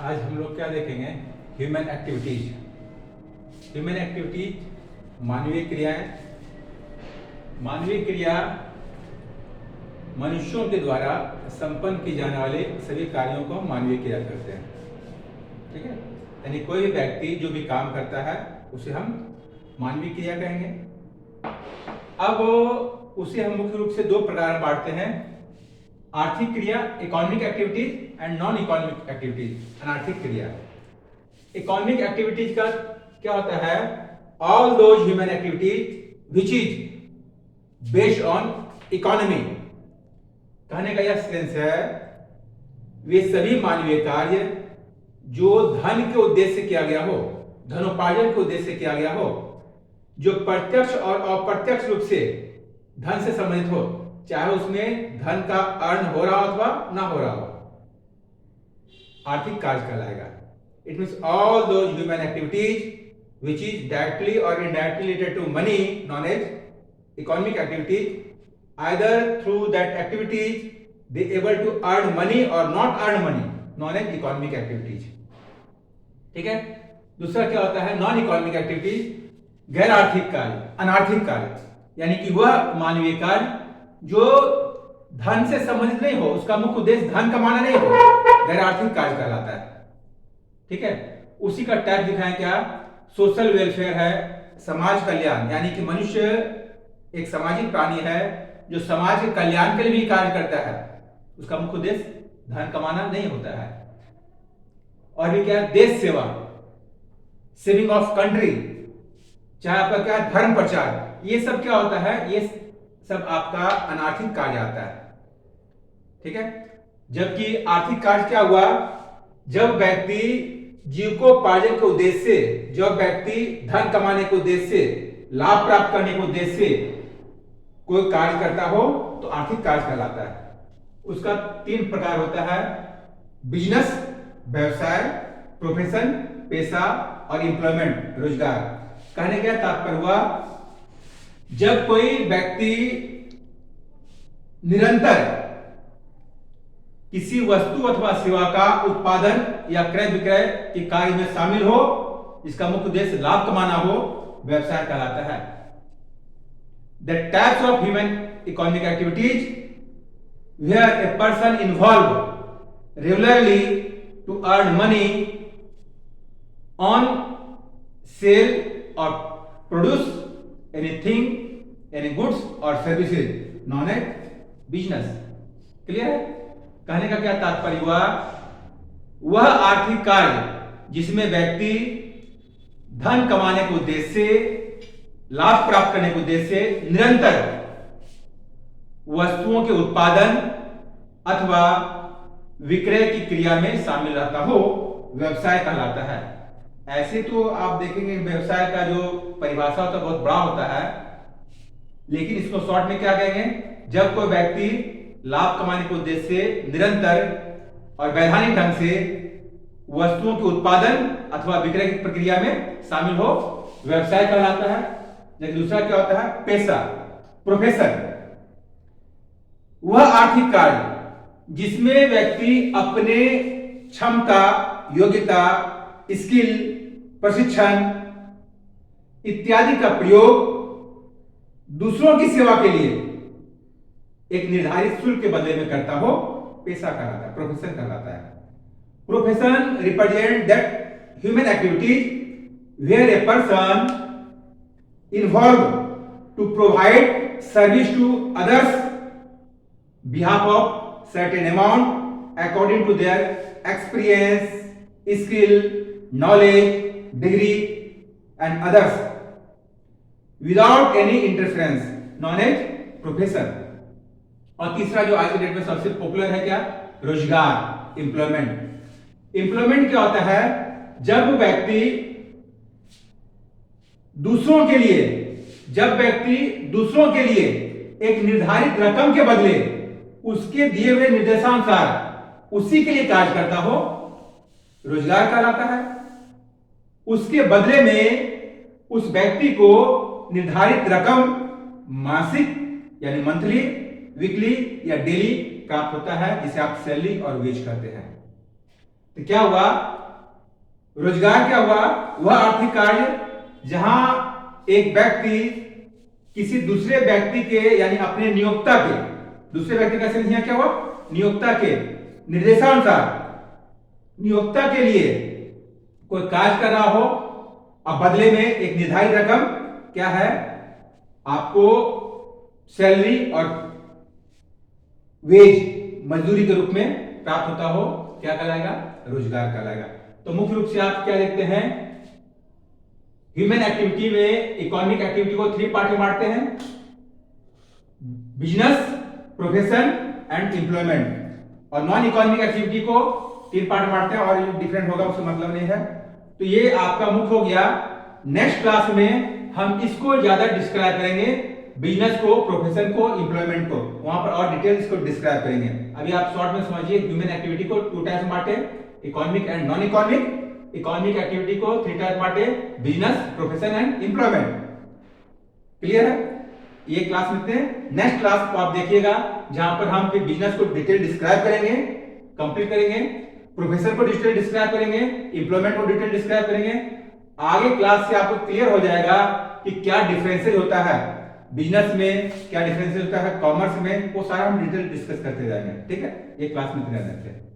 आज हम लोग क्या देखेंगे? Human activities. ह्यूमन एक्टिविटीज मानवीय क्रियाएं। मानवीय क्रिया मनुष्यों के द्वारा संपन्न की जाने वाले सभी कार्यों को हम मानवीय क्रिया करते हैं। ठीक है, यानी कोई भी व्यक्ति जो भी काम करता है उसे हम मानवीय क्रिया कहेंगे। अब उसे हम मुख्य रूप से दो प्रकार में बांटते हैं: आर्थिक क्रिया, economic activities, and non economic activities, अनार्थिक क्रिया। इकोनॉमिक एक्टिविटीज का क्या होता है? All those human activities which is based on economy. कहने का यह सेंस है, वे सभी मानवीय कार्य जो धन के उद्देश्य से किया गया हो, धनोपार्जन के उद्देश्य से किया गया हो, जो प्रत्यक्ष और अप्रत्यक्ष रूप से धन से संबंधित हो, चाहे उसमें धन का अर्न हो रहा हो अथवा ना हो रहा हो, आर्थिक कार्य कहलाएगा। It means all those human activities which is directly और indirectly related to money known as economic activities. Either through that activities they able to earn money or not earn money, known as economic activities। ठीक है। दूसरा क्या होता है? Non economic activities, गैर आर्थिक कार्य, अनार्थिक कार्य, यानी कि वह मानवीय कार्य जो धन से संबंधित नहीं हो, उसका मुख्य उद्देश्य धन कमाना नहीं हो, गैर आर्थिक कार्य कहलाता है। ठीक है। उसी का टैग दिखाएं क्या? सोशल वेलफेयर है, समाज कल्याण, यानी कि मनुष्य एक सामाजिक प्राणी है जो समाज के कल्याण के लिए भी कार्य करता है, उसका मुख्य उद्देश्य धन कमाना नहीं होता है। और भी क्या? देश सेवा, सेविंग ऑफ कंट्री, चाहे आपका क्या धर्म प्रचार, ये सब क्या होता है? ये सब आपका अनार्थिक कार्य आता है। ठीक है। जबकि आर्थिक कार्य क्या हुआ? जब व्यक्ति जीविकोपार्जन के उद्देश्य से, जब व्यक्ति धन कमाने के उद्देश्य से, लाभ प्राप्त करने के उद्देश्य से कोई कार्य करता हो तो आर्थिक कार्य कहलाता है। उसका तीन प्रकार होता है: बिजनेस, व्यवसाय, प्रोफेशन, पेशा, और एम्प्लॉयमेंट, रोजगार। कहने का तात्पर्य हुआ, जब कोई व्यक्ति निरंतर किसी वस्तु अथवा सेवा का उत्पादन या क्रय विक्रय के कार्य में शामिल हो, इसका मुख्य उद्देश्य लाभ कमाना हो, व्यवसाय कहलाता है। The types of human economic activities where a person involved regularly to earn money on sale or produce anything, any goods or services, known as business। Clear है? कहने का क्या तात्पर्य हुआ? वह आर्थिक कार्य जिसमें व्यक्ति धन कमाने के उद्देश्य से, लाभ प्राप्त करने के उद्देश्य से निरंतर वस्तुओं के उत्पादन अथवा विक्रय की क्रिया में शामिल रहता हो, व्यवसाय कहलाता है। ऐसे तो आप देखेंगे व्यवसाय का जो परिभाषा होता है बहुत बड़ा होता है, लेकिन इसको शॉर्ट में क्या कहेंगे? जब कोई व्यक्ति लाभ कमाने के उद्देश्य से निरंतर और वैधानिक ढंग से वस्तुओं के उत्पादन अथवा विक्रय की प्रक्रिया में शामिल हो, व्यवसाय कहलाता है। लेकिन दूसरा क्या होता है? पेशा, प्रोफेशन। वह आर्थिक कार्य जिसमें व्यक्ति अपने क्षमता, योग्यता, स्किल, प्रशिक्षण इत्यादि का प्रयोग दूसरों की सेवा के लिए एक निर्धारित शुल्क के बदले में करता हो, पेशा कहलाता है, प्रोफेशन कहलाता है। Profession represent that human activities where a person involved to provide service to others behalf of certain amount according to their experience, skill, knowledge, degree and others without any interference, known as profession। और तीसरा जो आज के date में सबसे popular है क्या? रोजगार, एम्प्लॉयमेंट। एम्प्लॉयमेंट क्या होता है? जब व्यक्ति दूसरों के लिए, जब व्यक्ति दूसरों के लिए एक निर्धारित रकम के बदले उसके दिए हुए निर्देशानुसार उसी के लिए कार्य करता हो, रोजगार कहलाता है। उसके बदले में उस व्यक्ति को निर्धारित रकम मासिक यानी मंथली, वीकली या डेली प्राप्त होता है, जिसे आप सैलरी और वेज कहते हैं। तो क्या हुआ, रोजगार क्या हुआ, वह आर्थिक कार्य जहां एक व्यक्ति किसी दूसरे व्यक्ति के यानी अपने नियोक्ता के, दूसरे व्यक्ति का सेंस यहां क्या हुआ, नियोक्ता के निर्देशानुसार नियोक्ता के लिए कोई कार्य कर रहा हो, अब बदले में एक निर्धारित रकम क्या है आपको सैलरी और वेज मजदूरी के रूप में प्राप्त होता हो, क्या कहलाएगा, रोजगार कहलाएगा। तो मुख्य रूप से आप क्या देखते हैं, ह्यूमन एक्टिविटी में इकोनॉमिक एक्टिविटी को 3 पार्ट में बांटते हैं, बिजनेस, प्रोफेशन एंड एम्प्लॉयमेंट, और नॉन इकोनॉमिक एक्टिविटी को 3 पार्ट में बांटते हैं, और ये डिफरेंट होगा उससे मतलब नहीं है। तो ये आपका मुख्य हो गया। नेक्स्ट क्लास में हम इसको ज्यादा डिस्क्राइब करेंगे, बिजनेस को, प्रोफेशन को, एम्प्लॉयमेंट को, वहां पर और डिटेल इसको डिस्क्राइब करेंगे। अभी आप शॉर्ट में समझिए, ह्यूमन एक्टिविटी को 2 टाइप्स में बांटे, economic and non economic. Economic activity को 3 टाइप बांटे, business, profession and employment. Clear है, ये क्लास मिलते हैं। नेक्स्ट क्लास को आप देखिएगा जहां पर हम फिर बिजनेस को डिटेल डिस्क्राइब करेंगे, कंप्लीट करेंगे, प्रोफेशन को डिटेल डिस्क्राइब करेंगे, एम्प्लॉयमेंट को डिटेल डिस्क्राइब करेंगे। आगे क्लास से आपको क्लियर हो जाएगा कि क्या डिफरेंसेस होता है बिजनेस में, क्या डिफरेंसेस होता है कॉमर्स में, वो सारा हम डिटेल डिस्कस करते जाएंगे। ठीक है, ये क्लास में इतना रहते हैं।